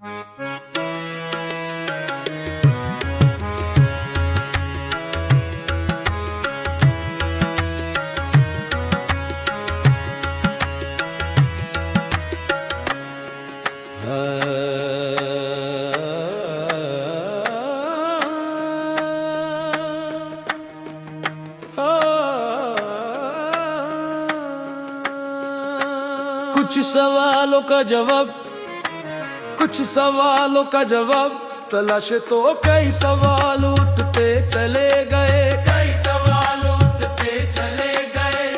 कुछ सवालों का जवाब, कुछ सवालों का जवाब तलाशे तो कई सवाल उठते चले गए, कई सवाल उठते चले गए।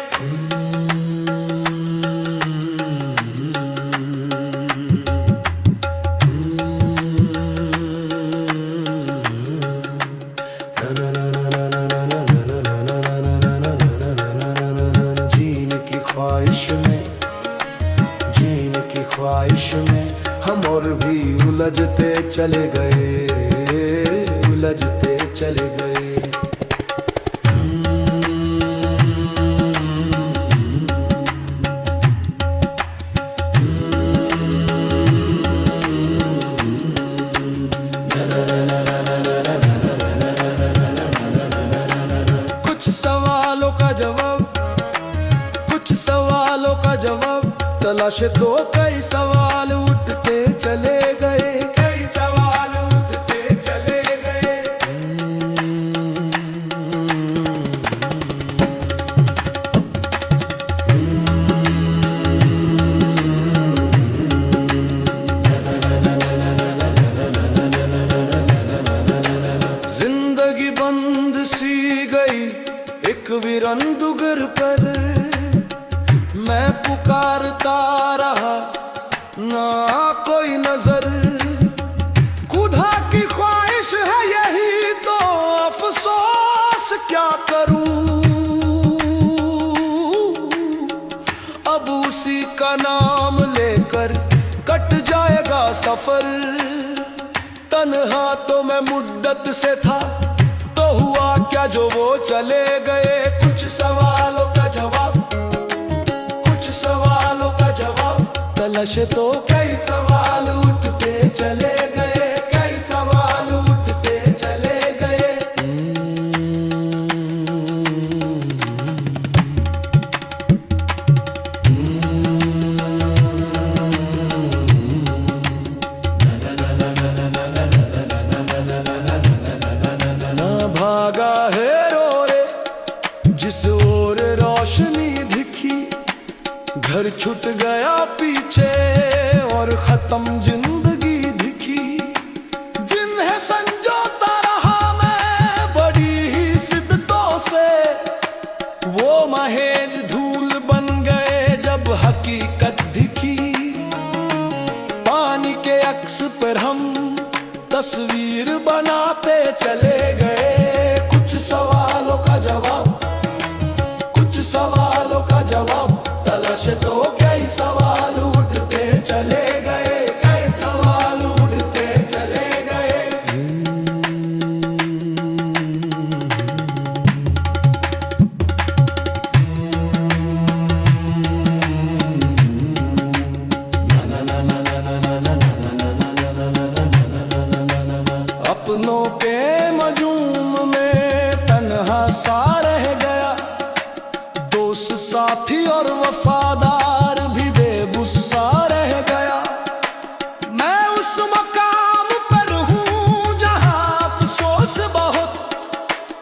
जीने की ख्वाहिश में, जीने की ख्वाहिश में हम और भी उलझते चले गए, उलझते चले गए। कुछ सवालों का जवाब, कुछ सवालों का जवाब तलाशे तो कई सवाल उठते चले गए, कई सवाल उठते चले गए। जिंदगी बंद सी गई एक वीरन दुगर पर, मैं पुकारता रहा ना कोई नजर। खुदा की ख्वाहिश है यही तो अफसोस क्या करूं, अब उसी का नाम लेकर कट जाएगा सफर। तन्हा तो मैं मुद्दत से था, तो हुआ क्या जो वो चले गए। कुछ सवालों का जवाब, कुछ सवालों का जवाब तलाशे तो कई सवाल उठते चले गए, कई सवाल उठते चले गए। ना भागा है रो रे जिस ओर रोशनी दिखी, घर छूट गया पीछे और खत्म जिंदगी दिखी। जिन्हें संजोता रहा मैं बड़ी ही सिद्दतों से, वो महेज धूल बन गए जब हकीकत दिखी। पानी के अक्स पर हम तस्वीर बनाते चले गए। कुछ सवालों का जवाब, कुछ सवालों का जवाब तलाशे तो कई सवाल उठते चले गए, कई सवाल उठते चले गए। अपनों के मजूम में तन्हा सा रह गया, दोस्त साथी और वफादार भी बेगुस्सा रह गया। मैं उस मकाम पर हूँ जहाँ अफसोस बहुत,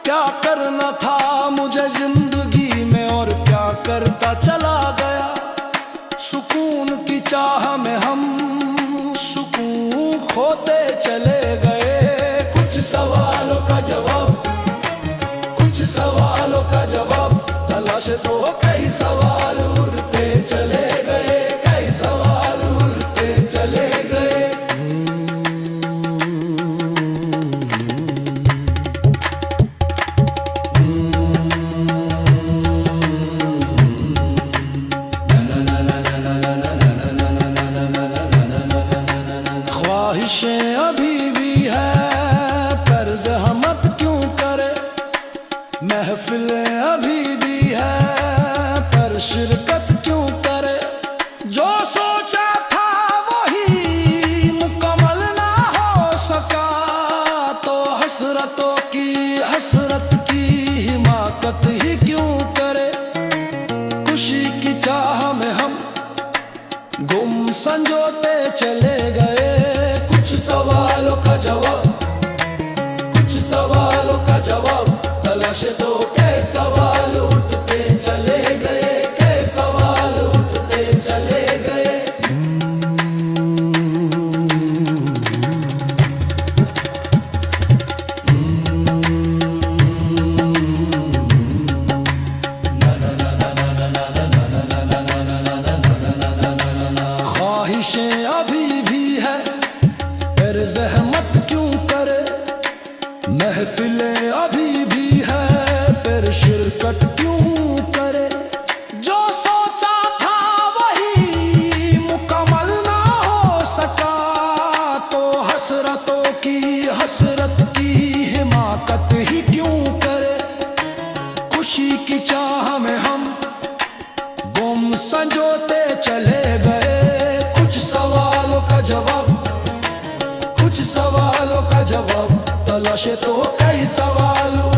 क्या करना था मुझे जिंदगी में और क्या करता चला गया। सुकून की चाह में हम सुकून खोते चले गए। कुछ सवालों का जवाब, कुछ सवालों का जवाब तलाशे तो कई सवाल उड़ते चले गए, कई सवाल उड़ते चले गए। ख्वाहिशें अभी भी है पर ज़हमत क्यों करे, महफिलें अभी भी है पर शिरकत क्यों करे। जो सोचा था वही मुकम्मल महफिलें अभी भी है, फिर शिरकत क्यों करे। जो सोचा था वही मुकम्मल ना हो सका, तो हसरतों की हसरत की हिमाकत ही क्यों करे। खुशी की चाह में हम गुम संजोते चले गए, कुछ सवालों का जवाब तलाशे तो कई सवालों